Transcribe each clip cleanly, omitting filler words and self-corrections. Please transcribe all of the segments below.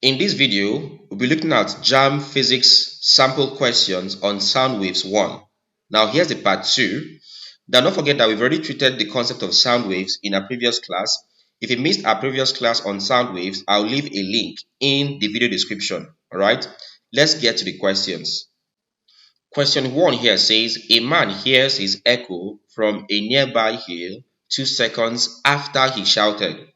In this video, we'll be looking at Jamb physics sample questions on sound waves 1. Now here's the part 2. Now don't forget that we've already treated the concept of sound waves in our previous class. If you missed our previous class on sound waves, I'll leave a link in the video description. Alright, let's get to the questions. Question 1 here says, a man hears his echo from a nearby hill 2 seconds after he shouted.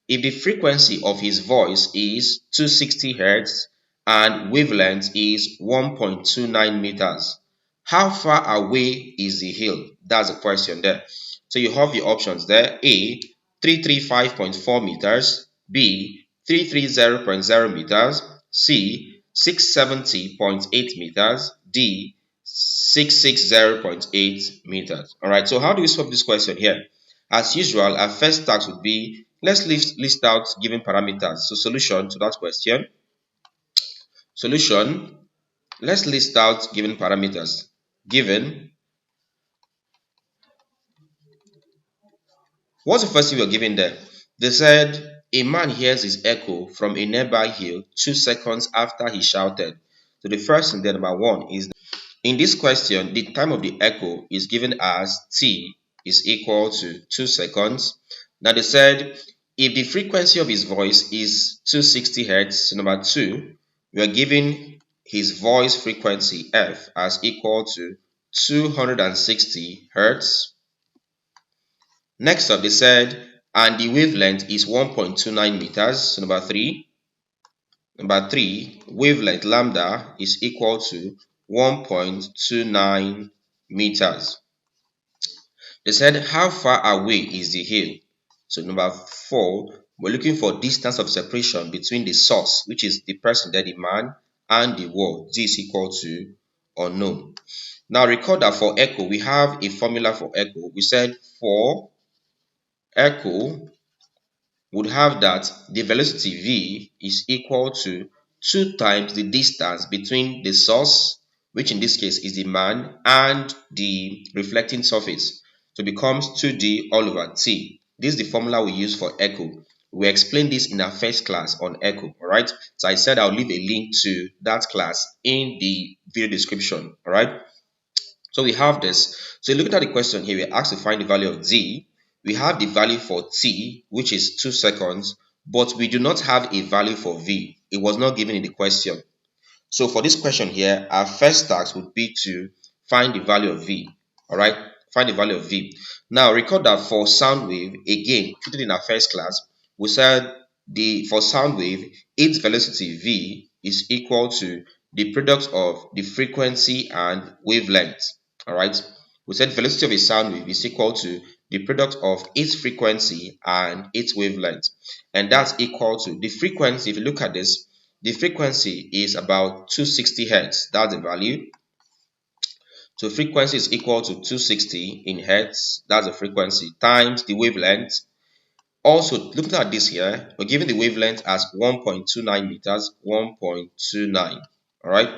If the frequency of his voice is 260 Hz and wavelength is 1.29 meters, how far away is the hill? That's the question there. So you have the options there. A, 335.4 meters. B, 330.0 meters. C, 670.8 meters. D, 660.8 meters. All right, so how do we solve this question here? As usual, our first task would be, let's list out given parameters. So solution to that question. Solution, let's list out given parameters. Given, what's the first thing we're given there? They said a man hears his echo from a nearby hill 2 seconds after he shouted. So the first thing there, number 1, is in this question, the time of the echo is given as t is equal to 2 seconds. Now they said if the frequency of his voice is 260 Hz, so number 2, we are given his voice frequency f as equal to 260 Hz. Next up, they said, and the wavelength is 1.29 meters. So number 3, wavelength lambda is equal to 1.29 meters. They said, how far away is the hill? So number 4, we're looking for distance of separation between the source, which is the person there, the man, and the wall. Z is equal to unknown. Now recall that for echo, we have a formula for echo. We said for echo would have that the velocity v is equal to 2 times the distance between the source, which in this case is the man, and the reflecting surface. So it becomes 2d all over t. This is the formula we use for echo. We explained this in our first class on echo. Alright, so I said I'll leave a link to that class in the video description. Alright, so we have this. So looking at the question here, we're asked to find the value of z. We have the value for t, which is 2 seconds, but we do not have a value for v. It was not given in the question. So for this question here, our first task would be to find the value of v. Alright, find the value of v. Now recall that for sound wave, again, treated in our first class, we said for sound wave, its velocity v is equal to the product of the frequency and wavelength. Alright, we said velocity of a sound wave is equal to the product of its frequency and its wavelength, and that's equal to the frequency. If you look at this, the frequency is about 260 Hz. That's the value. So frequency is equal to 260 in Hz. That's the frequency times the wavelength. Also, looking at this here, we're given the wavelength as 1.29 meters. 1.29. All right,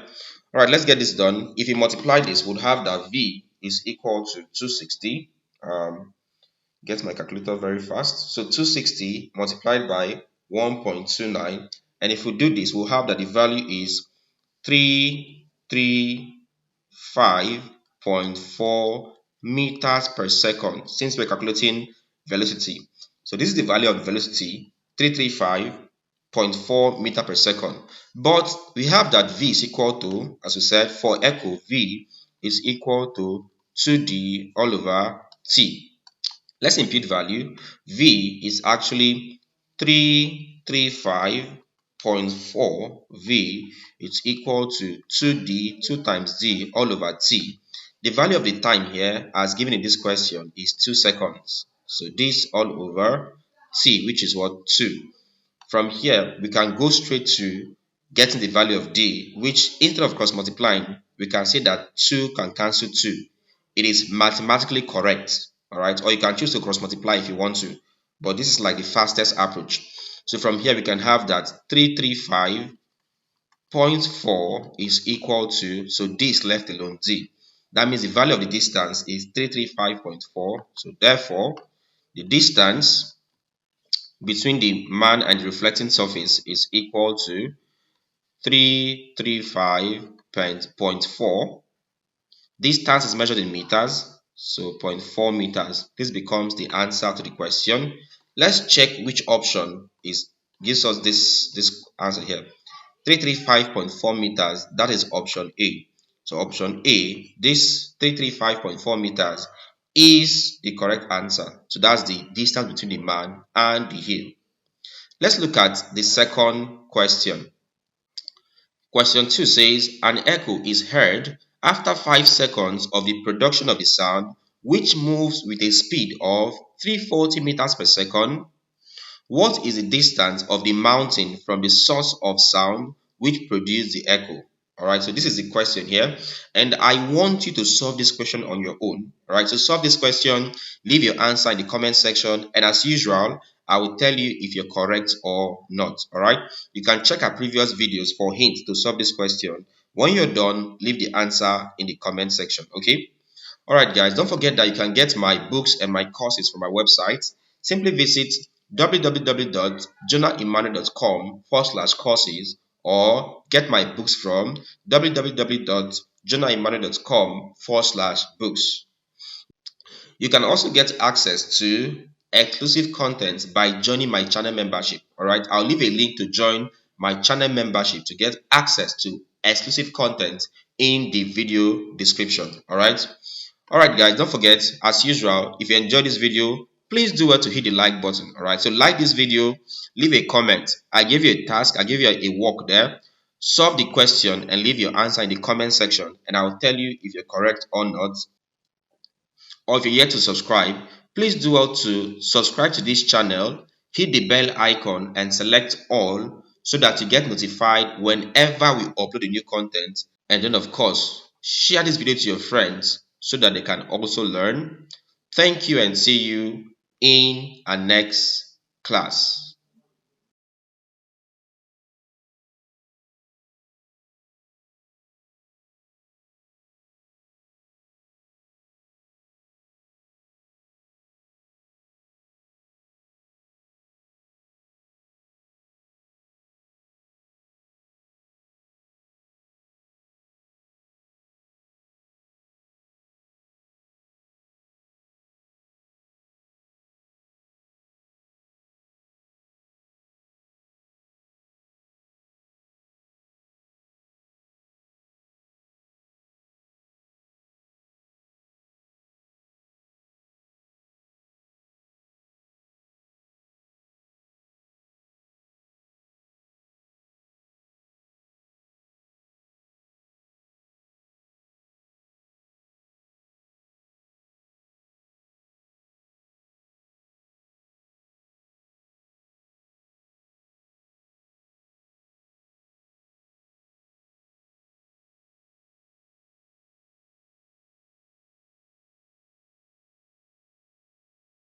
let's get this done. If you multiply this, we'll have that v is equal to 260. Get my calculator very fast. So 260 multiplied by 1.29, and if we do this, we'll have that the value is 335.4 meters per second, since we're calculating velocity. So this is the value of velocity, 335.4 meter per second. But we have that v is equal to, as we said, for echo, v is equal to 2d all over t. Let's impute value. V is actually 335.4. V is equal to 2d, 2 times d all over t. The value of the time here, as given in this question, is 2 seconds. So this all over t, which is what? 2. From here, we can go straight to getting the value of d, which instead of cross multiplying, we can say that 2 can cancel 2. It is mathematically correct. Alright, or you can choose to cross multiply if you want to, but this is like the fastest approach. So from here we can have that 335.4 is equal to, so d is left alone, d. That means the value of the distance is 335.4. So therefore the distance between the man and the reflecting surface is equal to 335.4. Distance is measured in meters, so zero point 0.4 meters. This becomes the answer to the question. Let's check which option is gives us this answer here. 335.4 meters, that is option A. So option A, this 335.4 meters is the correct answer. So that's the distance between the man and the hill. Let's look at the second question. Question 2 says an echo is heard after 5 seconds of the production of the sound, which moves with a speed of 340 meters per second. What is the distance of the mountain from the source of sound which produced the echo? All right, so this is the question here, and I want you to solve this question on your own. All right, to solve this question, leave your answer in the comment section, and as usual, I will tell you if you're correct or not. All right, you can check our previous videos for hints to solve this question. When you're done, leave the answer in the comment section. Okay. Alright guys, don't forget that you can get my books and my courses from my website. Simply visit www.jonahemmanuel.com/courses or get my books from www.jonahemmanuel.com/books. You can also get access to exclusive content by joining my channel membership. Alright, I'll leave a link to join my channel membership to get access to exclusive content in the video description. Alright guys, don't forget, as usual, if you enjoyed this video, please do well to hit the like button. Alright, so like this video, leave a comment. I gave you a task, I gave you a work there. Solve the question and leave your answer in the comment section, and I will tell you if you're correct or not. Or if you're yet to subscribe, please do well to subscribe to this channel, hit the bell icon and select all so that you get notified whenever we upload a new content. And then of course, share this video to your friends so that they can also learn. Thank you and see you in our next class.